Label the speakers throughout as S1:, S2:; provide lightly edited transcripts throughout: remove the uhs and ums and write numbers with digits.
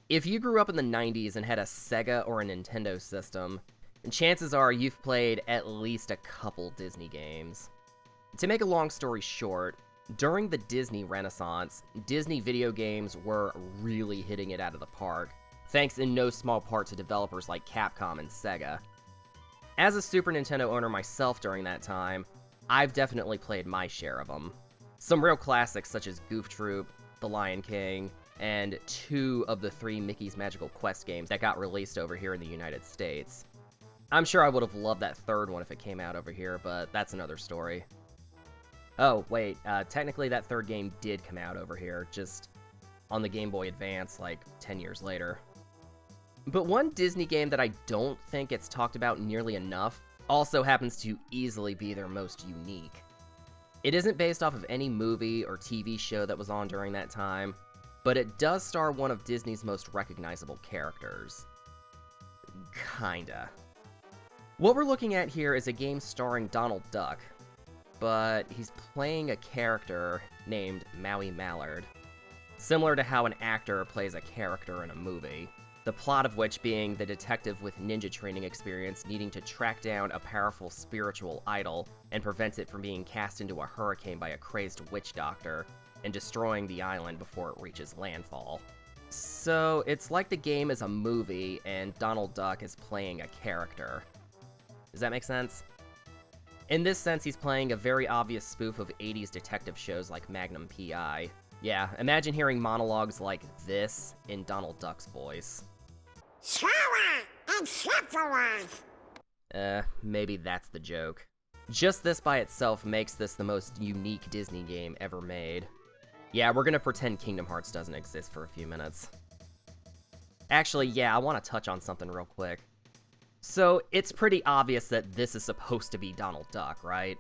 S1: If you grew up in the 90s and had a SEGA or a Nintendo system, then chances are you've played at least a couple Disney games. To make a long story short, during the Disney Renaissance, Disney video games were really hitting it out of the park, thanks in no small part to developers like Capcom and SEGA. As a Super Nintendo owner myself during that time, I've definitely played my share of them. Some real classics such as Goof Troop, The Lion King, and 2 of the 3 Mickey's Magical Quest games that got released over here in the United States. I'm sure I would have loved that 3rd one if it came out over here, but that's another story. Oh, wait, technically that 3rd game did come out over here, just on the Game Boy Advance like 10 years later. But one Disney game that I don't think gets talked about nearly enough also happens to easily be their most unique. It isn't based off of any movie or TV show that was on during that time, but it does star one of Disney's most recognizable characters. Kinda. What we're looking at here is a game starring Donald Duck, but he's playing a character named Maui Mallard, similar to how an actor plays a character in a movie, the plot of which being the detective with ninja training experience needing to track down a powerful spiritual idol and prevent it from being cast into a hurricane by a crazed witch doctor, and destroying the island before it reaches landfall. So it's like the game is a movie and Donald Duck is playing a character. Does that make sense? In this sense, he's playing a very obvious spoof of 80s detective shows like Magnum P.I. Yeah, imagine hearing monologues like this in Donald Duck's voice.
S2: Sora and Sephiroth!
S1: Maybe that's the joke. Just this by itself makes this the most unique Disney game ever made. Yeah, we're gonna pretend Kingdom Hearts doesn't exist for a few minutes. Actually, yeah, I want to touch on something real quick. So, it's pretty obvious that this is supposed to be Donald Duck, right?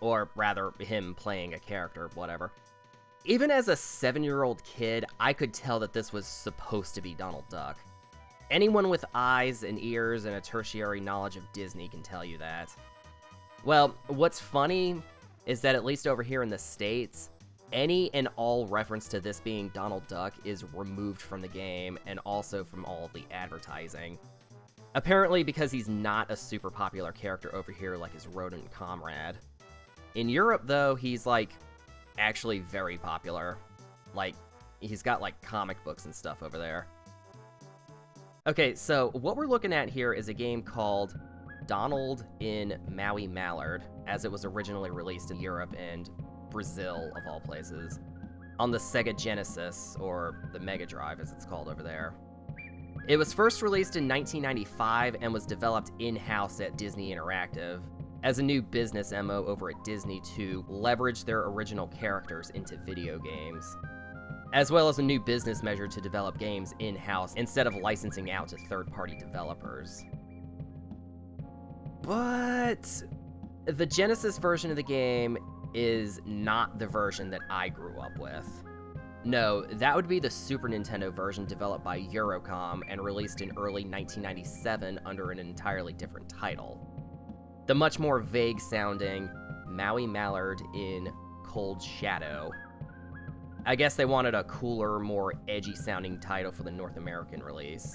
S1: Or rather, him playing a character, whatever. Even as a 7-year-old kid, I could tell that this was supposed to be Donald Duck. Anyone with eyes and ears and a tertiary knowledge of Disney can tell you that. Well, what's funny is that at least over here in the States, any and all reference to this being Donald Duck is removed from the game and also from all of the advertising. Apparently because he's not a super popular character over here like his rodent comrade. In Europe, though, he's, actually very popular. He's got, comic books and stuff over there. Okay, so what we're looking at here is a game called Donald in Maui Mallard, as it was originally released in Europe and Brazil, of all places, on the Sega Genesis, or the Mega Drive as it's called over there. It was first released in 1995 and was developed in-house at Disney Interactive as a new business MO over at Disney to leverage their original characters into video games, as well as a new business measure to develop games in-house instead of licensing out to third-party developers. But the Genesis version of the game is not the version that I grew up with. No, that would be the Super Nintendo version developed by Eurocom and released in early 1997 under an entirely different title. The much more vague-sounding Maui Mallard in Cold Shadow. I guess they wanted a cooler, more edgy-sounding title for the North American release.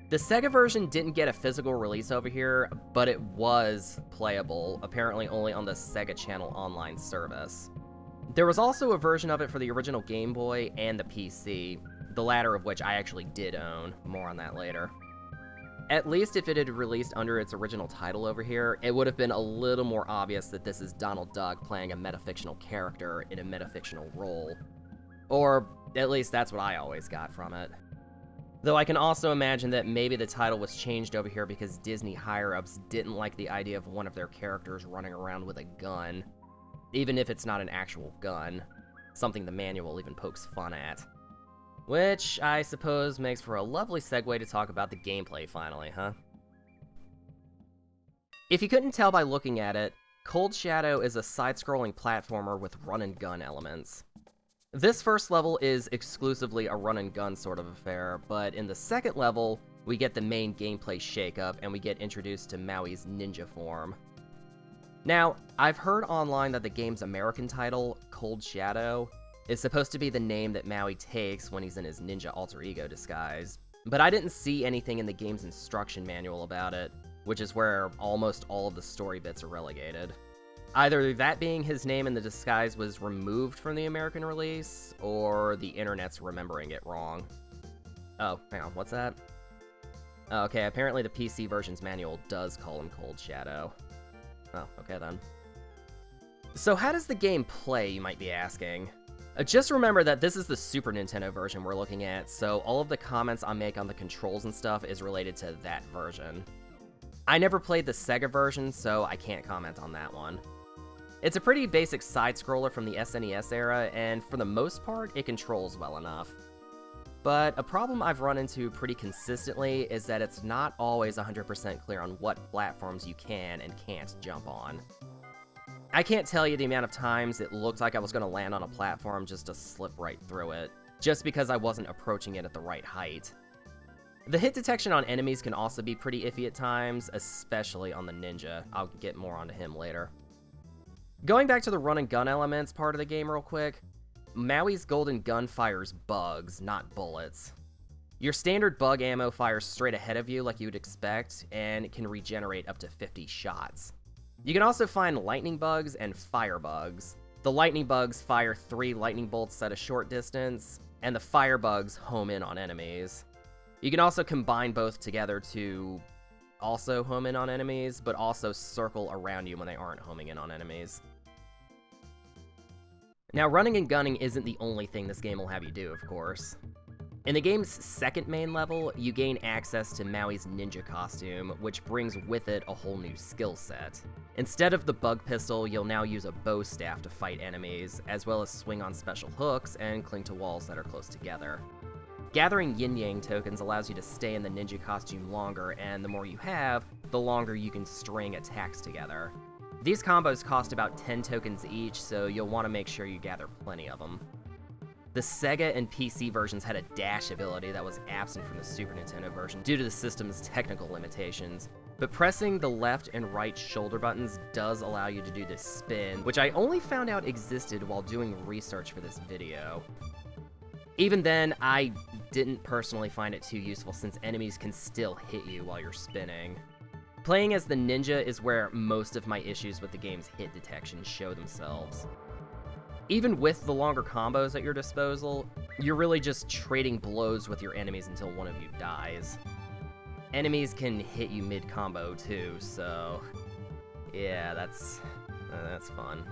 S1: The Sega version didn't get a physical release over here, but it was playable, apparently only on the Sega Channel online service. There was also a version of it for the original Game Boy and the PC, the latter of which I actually did own. More on that later. At least if it had released under its original title over here, it would have been a little more obvious that this is Donald Duck playing a metafictional character in a metafictional role. Or, at least that's what I always got from it. Though I can also imagine that maybe the title was changed over here because Disney higher-ups didn't like the idea of one of their characters running around with a gun. Even if it's not an actual gun. Something the manual even pokes fun at. Which, I suppose, makes for a lovely segue to talk about the gameplay finally, huh? If you couldn't tell by looking at it, Cold Shadow is a side-scrolling platformer with run-and-gun elements. This first level is exclusively a run-and-gun sort of affair, but in the second level, we get the main gameplay shake-up and we get introduced to Maui's ninja form. Now, I've heard online that the game's American title, Cold Shadow, is supposed to be the name that Maui takes when he's in his ninja alter ego disguise, but I didn't see anything in the game's instruction manual about it, which is where almost all of the story bits are relegated. Either that being his name in the disguise was removed from the American release, or the internet's remembering it wrong. Oh, hang on, what's that? Oh, okay, apparently the PC version's manual does call him Cold Shadow. Oh, okay then. So how does the game play, you might be asking? Just remember that this is the Super Nintendo version we're looking at, so all of the comments I make on the controls and stuff is related to that version. I never played the SEGA version, so I can't comment on that one. It's a pretty basic side-scroller from the SNES era, and for the most part, it controls well enough. But a problem I've run into pretty consistently is that it's not always 100% clear on what platforms you can and can't jump on. I can't tell you the amount of times it looked like I was going to land on a platform just to slip right through it, just because I wasn't approaching it at the right height. The hit detection on enemies can also be pretty iffy at times, especially on the ninja. I'll get more onto him later. Going back to the run and gun elements part of the game real quick, Maui's golden gun fires bugs, not bullets. Your standard bug ammo fires straight ahead of you like you would expect, and it can regenerate up to 50 shots. You can also find lightning bugs and fire bugs. The lightning bugs fire 3 lightning bolts at a short distance, and the fire bugs home in on enemies. You can also combine both together to also home in on enemies, but also circle around you when they aren't homing in on enemies. Now, running and gunning isn't the only thing this game will have you do, of course. In the game's second main level, you gain access to Maui's ninja costume, which brings with it a whole new skill set. Instead of the bug pistol, you'll now use a bow staff to fight enemies, as well as swing on special hooks and cling to walls that are close together. Gathering yin-yang tokens allows you to stay in the ninja costume longer, and the more you have, the longer you can string attacks together. These combos cost about 10 tokens each, so you'll want to make sure you gather plenty of them. The Sega and PC versions had a dash ability that was absent from the Super Nintendo version due to the system's technical limitations, but pressing the left and right shoulder buttons does allow you to do this spin, which I only found out existed while doing research for this video. Even then, I didn't personally find it too useful since enemies can still hit you while you're spinning. Playing as the ninja is where most of my issues with the game's hit detection show themselves. Even with the longer combos at your disposal, you're really just trading blows with your enemies until one of you dies. Enemies can hit you mid-combo too, so yeah, that's fun.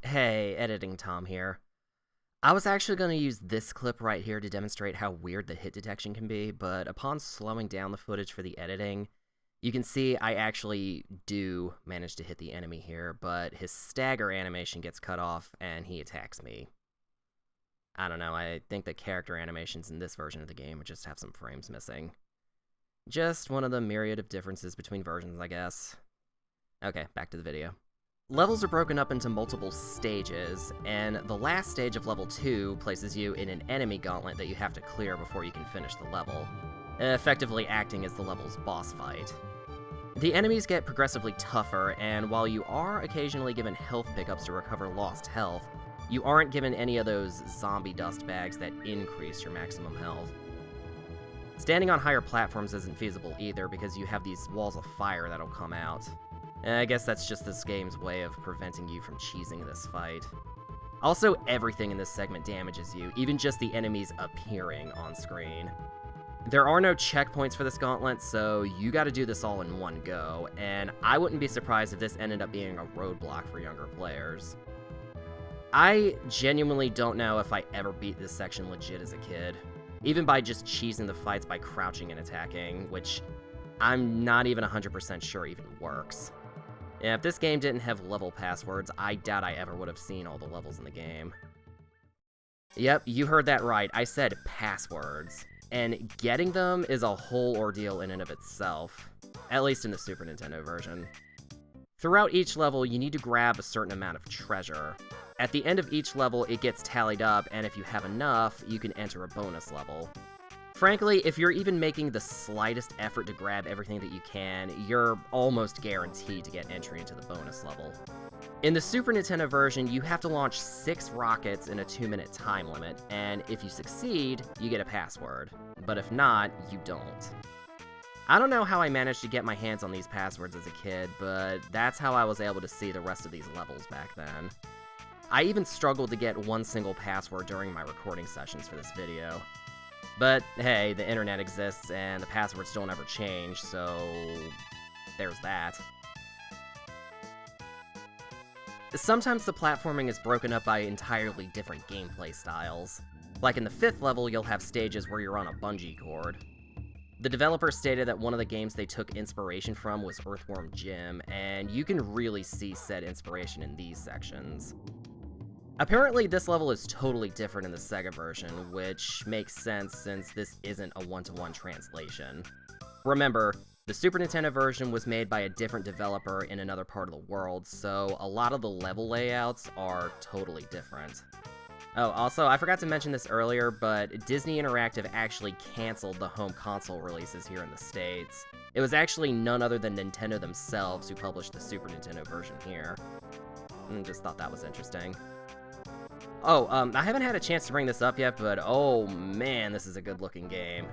S1: Hey, Editing Tom here. I was actually going to use this clip right here to demonstrate how weird the hit detection can be, but upon slowing down the footage for the editing, you can see I actually do manage to hit the enemy here, but his stagger animation gets cut off and he attacks me. I don't know, I think the character animations in this version of the game would just have some frames missing. Just one of the myriad of differences between versions, I guess. Okay, back to the video. Levels are broken up into multiple stages, and the last stage of level 2 places you in an enemy gauntlet that you have to clear before you can finish the level, effectively acting as the level's boss fight. The enemies get progressively tougher, and while you are occasionally given health pickups to recover lost health, you aren't given any of those zombie dust bags that increase your maximum health. Standing on higher platforms isn't feasible either because you have these walls of fire that'll come out. I guess that's just this game's way of preventing you from cheesing this fight. Also, everything in this segment damages you, even just the enemies appearing on screen. There are no checkpoints for this gauntlet, so you gotta do this all in one go, and I wouldn't be surprised if this ended up being a roadblock for younger players. I genuinely don't know if I ever beat this section legit as a kid, even by just cheesing the fights by crouching and attacking, which I'm not even 100% sure even works. Yeah, if this game didn't have level passwords, I doubt I ever would have seen all the levels in the game. Yep, you heard that right, I said passwords. And getting them is a whole ordeal in and of itself, at least in the Super Nintendo version. Throughout each level, you need to grab a certain amount of treasure. At the end of each level, it gets tallied up, and if you have enough, you can enter a bonus level. Frankly, if you're even making the slightest effort to grab everything that you can, you're almost guaranteed to get entry into the bonus level. In the Super Nintendo version, you have to launch 6 rockets in a 2-minute time limit, and if you succeed, you get a password. But if not, you don't. I don't know how I managed to get my hands on these passwords as a kid, but that's how I was able to see the rest of these levels back then. I even struggled to get one single password during my recording sessions for this video. But hey, the internet exists and the passwords don't ever change, so there's that. Sometimes the platforming is broken up by entirely different gameplay styles. Like in the 5th level, you'll have stages where you're on a bungee cord. The developer stated that one of the games they took inspiration from was Earthworm Jim, and you can really see said inspiration in these sections. Apparently, this level is totally different in the SEGA version, which makes sense since this isn't a one-to-one translation. Remember, the Super Nintendo version was made by a different developer in another part of the world, so a lot of the level layouts are totally different. Oh, also, I forgot to mention this earlier, but Disney Interactive actually canceled the home console releases here in the States. It was actually none other than Nintendo themselves who published the Super Nintendo version here. Just thought that was interesting. Oh, I haven't had a chance to bring this up yet, but oh man, this is a good-looking game.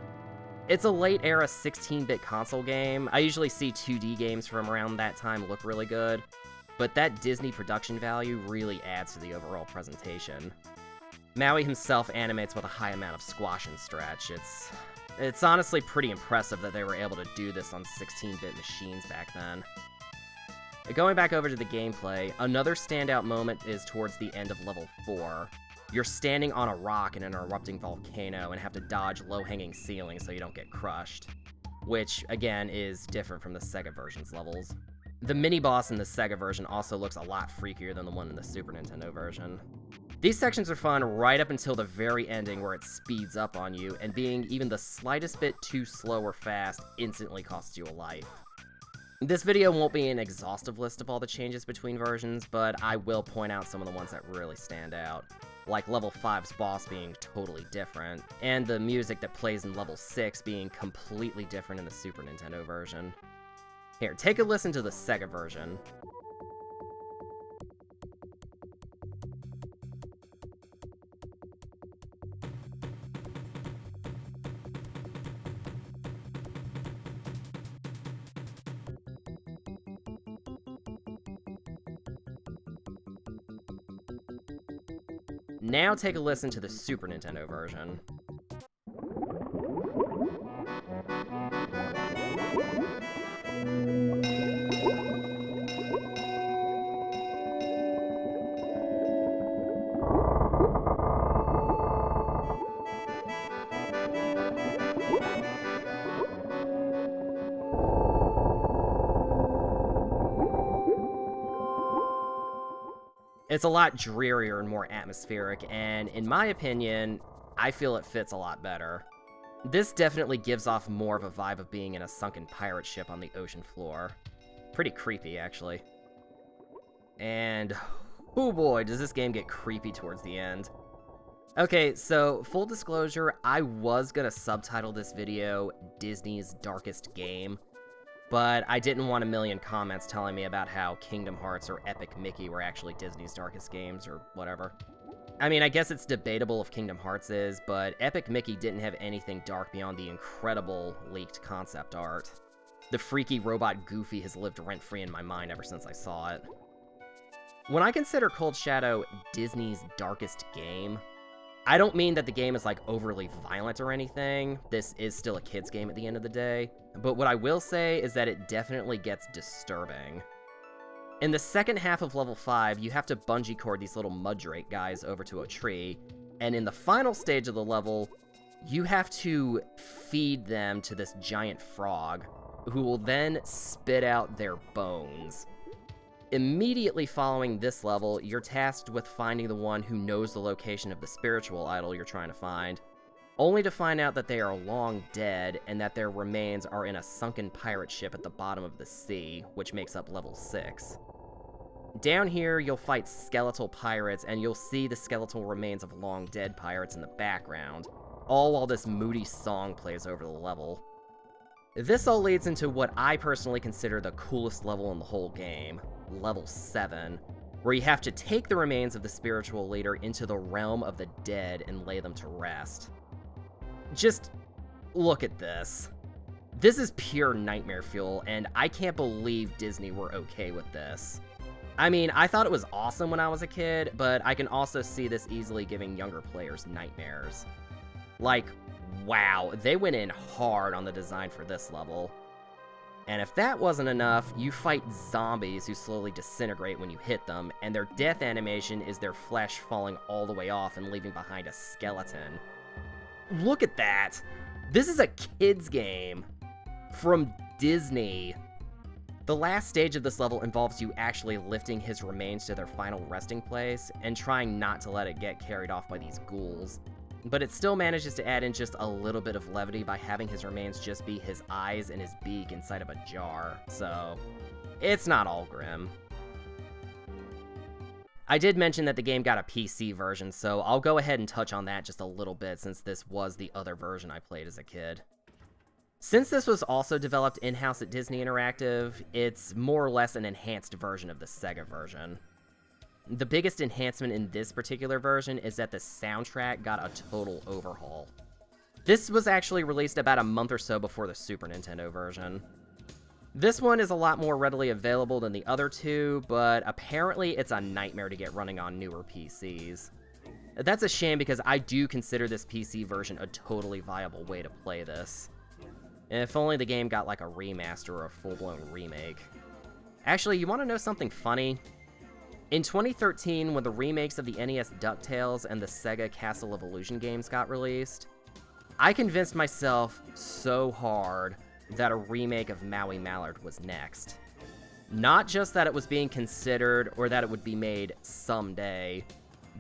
S1: It's a late-era 16-bit console game. I usually see 2D games from around that time look really good, but that Disney production value really adds to the overall presentation. Maui himself animates with a high amount of squash and stretch. It's honestly pretty impressive that they were able to do this on 16-bit machines back then. Going back over to the gameplay, another standout moment is towards the end of level 4. You're standing on a rock in an erupting volcano and have to dodge low-hanging ceilings so you don't get crushed, which, again, is different from the SEGA version's levels. The mini-boss in the SEGA version also looks a lot freakier than the one in the Super Nintendo version. These sections are fun right up until the very ending where it speeds up on you, and being even the slightest bit too slow or fast instantly costs you a life. This video won't be an exhaustive list of all the changes between versions, but I will point out some of the ones that really stand out, like level 5's boss being totally different, and the music that plays in level 6 being completely different in the Super Nintendo version. Here, take a listen to the SEGA version. Now take a listen to the Super Nintendo version. It's a lot drearier and more atmospheric, and in my opinion, I feel it fits a lot better. This definitely gives off more of a vibe of being in a sunken pirate ship on the ocean floor. Pretty creepy, actually. And, oh boy, does this game get creepy towards the end. Okay, so, full disclosure, I was gonna subtitle this video, Disney's Darkest Game, but I didn't want a million comments telling me about how Kingdom Hearts or Epic Mickey were actually Disney's darkest games, or whatever. I mean, I guess it's debatable if Kingdom Hearts is, but Epic Mickey didn't have anything dark beyond the incredible leaked concept art. The freaky robot Goofy has lived rent-free in my mind ever since I saw it. When I consider Cold Shadow Disney's darkest game, I don't mean that the game is like overly violent or anything. This is still a kid's game at the end of the day. But what I will say is that it definitely gets disturbing. In the second half of level 5, you have to bungee cord these little muddrake guys over to a tree, and in the final stage of the level, you have to feed them to this giant frog, who will then spit out their bones. Immediately following this level, you're tasked with finding the one who knows the location of the spiritual idol you're trying to find, only to find out that they are long dead and that their remains are in a sunken pirate ship at the bottom of the sea, which makes up level 6. Down here, you'll fight skeletal pirates, and you'll see the skeletal remains of long dead pirates in the background, all while this moody song plays over the level. This all leads into what I personally consider the coolest level in the whole game, level 7, where you have to take the remains of the spiritual leader into the realm of the dead and lay them to rest. Just look at this. This is pure nightmare fuel, and I can't believe Disney were okay with this. I mean, I thought it was awesome when I was a kid, but I can also see this easily giving younger players nightmares. Like, wow, they went in hard on the design for this level. And if that wasn't enough, you fight zombies who slowly disintegrate when you hit them, and their death animation is their flesh falling all the way off and leaving behind a skeleton. Look at that! This is a kid's game from Disney. The last stage of this level involves you actually lifting his remains to their final resting place and trying not to let it get carried off by these ghouls. But it still manages to add in just a little bit of levity by having his remains just be his eyes and his beak inside of a jar, so it's not all grim. I did mention that the game got a PC version, so I'll go ahead and touch on that just a little bit since this was the other version I played as a kid. Since this was also developed in-house at Disney Interactive, it's more or less an enhanced version of the SEGA version. The biggest enhancement in this particular version is that the soundtrack got a total overhaul. This was actually released about a month or so before the Super Nintendo version. This one is a lot more readily available than the other two, but apparently it's a nightmare to get running on newer PCs. That's a shame because I do consider this PC version a totally viable way to play this. If only the game got like a remaster or a full-blown remake. Actually, you want to know something funny? In 2013, when the remakes of the NES Ducktales and the SEGA Castle of Illusion games got released, I convinced myself so hard that a remake of Maui Mallard was next. Not just that it was being considered or that it would be made someday,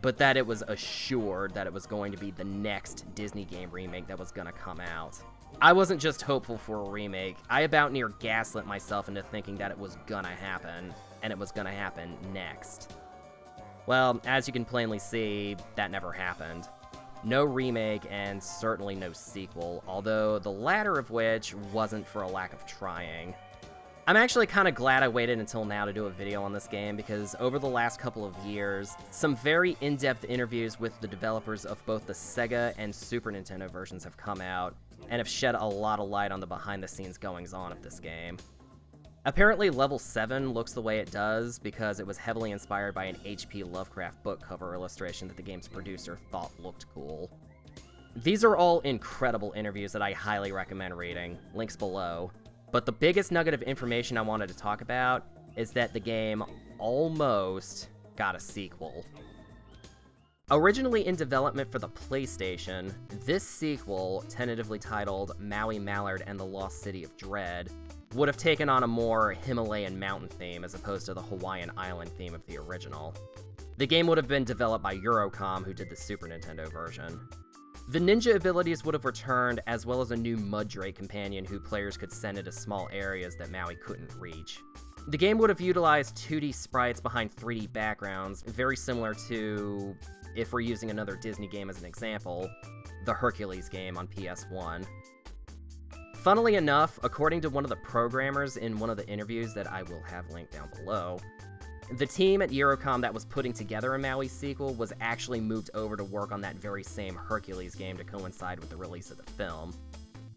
S1: but that it was assured that it was going to be the next Disney game remake that was gonna come out. I wasn't just hopeful for a remake, I about near gaslit myself into thinking that it was gonna happen, and it was gonna happen next. Well, as you can plainly see, that never happened. No remake, and certainly no sequel, although the latter of which wasn't for a lack of trying. I'm actually kind of glad I waited until now to do a video on this game, because over the last couple of years, some very in-depth interviews with the developers of both the Sega and Super Nintendo versions have come out, and have shed a lot of light on the behind-the-scenes goings-on of this game. Apparently, Level 7 looks the way it does because it was heavily inspired by an H.P. Lovecraft book cover illustration that the game's producer thought looked cool. These are all incredible interviews that I highly recommend reading, links below, but the biggest nugget of information I wanted to talk about is that the game almost got a sequel. Originally in development for the PlayStation, this sequel, tentatively titled Maui Mallard and the Lost City of Dread, would have taken on a more Himalayan mountain theme as opposed to the Hawaiian island theme of the original. The game would have been developed by Eurocom, who did the Super Nintendo version. The ninja abilities would have returned, as well as a new Muddrake companion who players could send into small areas that Maui couldn't reach. The game would have utilized 2D sprites behind 3D backgrounds, very similar to, if we're using another Disney game as an example, the Hercules game on PS1. Funnily enough, according to one of the programmers in one of the interviews that I will have linked down below, the team at Eurocom that was putting together a Maui sequel was actually moved over to work on that very same Hercules game to coincide with the release of the film.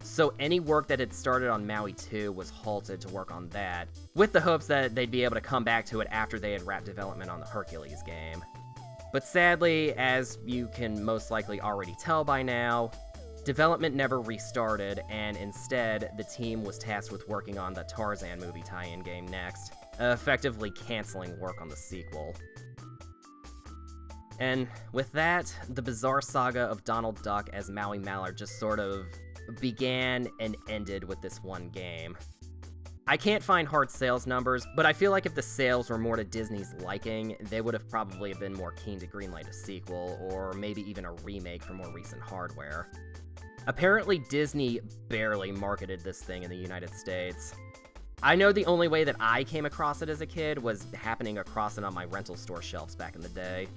S1: So any work that had started on Maui 2 was halted to work on that, with the hopes that they'd be able to come back to it after they had wrapped development on the Hercules game. But sadly, as you can most likely already tell by now, development never restarted, and instead, the team was tasked with working on the Tarzan movie tie-in game next, effectively canceling work on the sequel. And with that, the bizarre saga of Donald Duck as Maui Mallard just sort of began and ended with this one game. I can't find hard sales numbers, but I feel like if the sales were more to Disney's liking, they would have probably been more keen to greenlight a sequel, or maybe even a remake for more recent hardware. Apparently, Disney barely marketed this thing in the United States. I know the only way that I came across it as a kid was happening across it on my rental store shelves back in the day.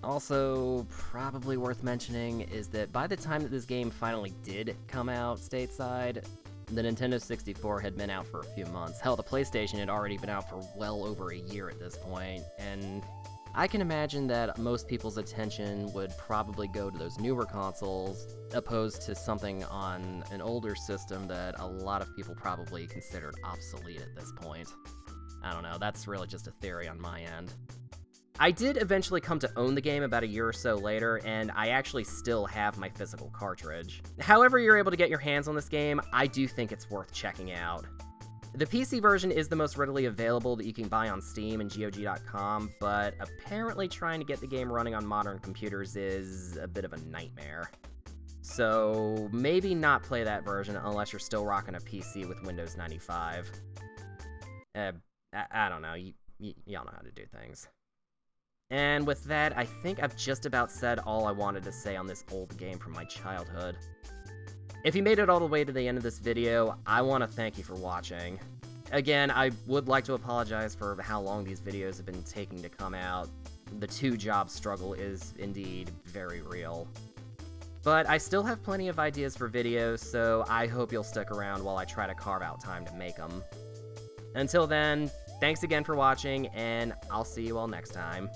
S1: Also, probably worth mentioning is that by the time that this game finally did come out stateside, The Nintendo 64 had been out for a few months. Hell, the PlayStation had already been out for well over a year at this point, and I can imagine that most people's attention would probably go to those newer consoles, opposed to something on an older system that a lot of people probably considered obsolete at this point. I don't know, that's really just a theory on my end. I did eventually come to own the game about a year or so later, and I actually still have my physical cartridge. However you're able to get your hands on this game, I do think it's worth checking out. The PC version is the most readily available that you can buy on Steam and GOG.com, but apparently trying to get the game running on modern computers is a bit of a nightmare. So maybe not play that version unless you're still rocking a PC with Windows 95. I don't know, y'all know how to do things. And with that, I think I've just about said all I wanted to say on this old game from my childhood. If you made it all the way to the end of this video, I want to thank you for watching. Again, I would like to apologize for how long these videos have been taking to come out. The two-job struggle is indeed very real. But I still have plenty of ideas for videos, so I hope you'll stick around while I try to carve out time to make them. Until then, thanks again for watching, and I'll see you all next time.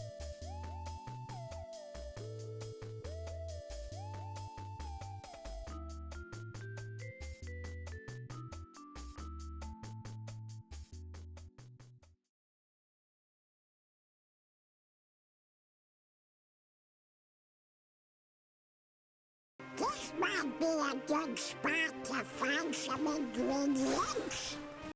S2: This might be a good spot to find some ingredients.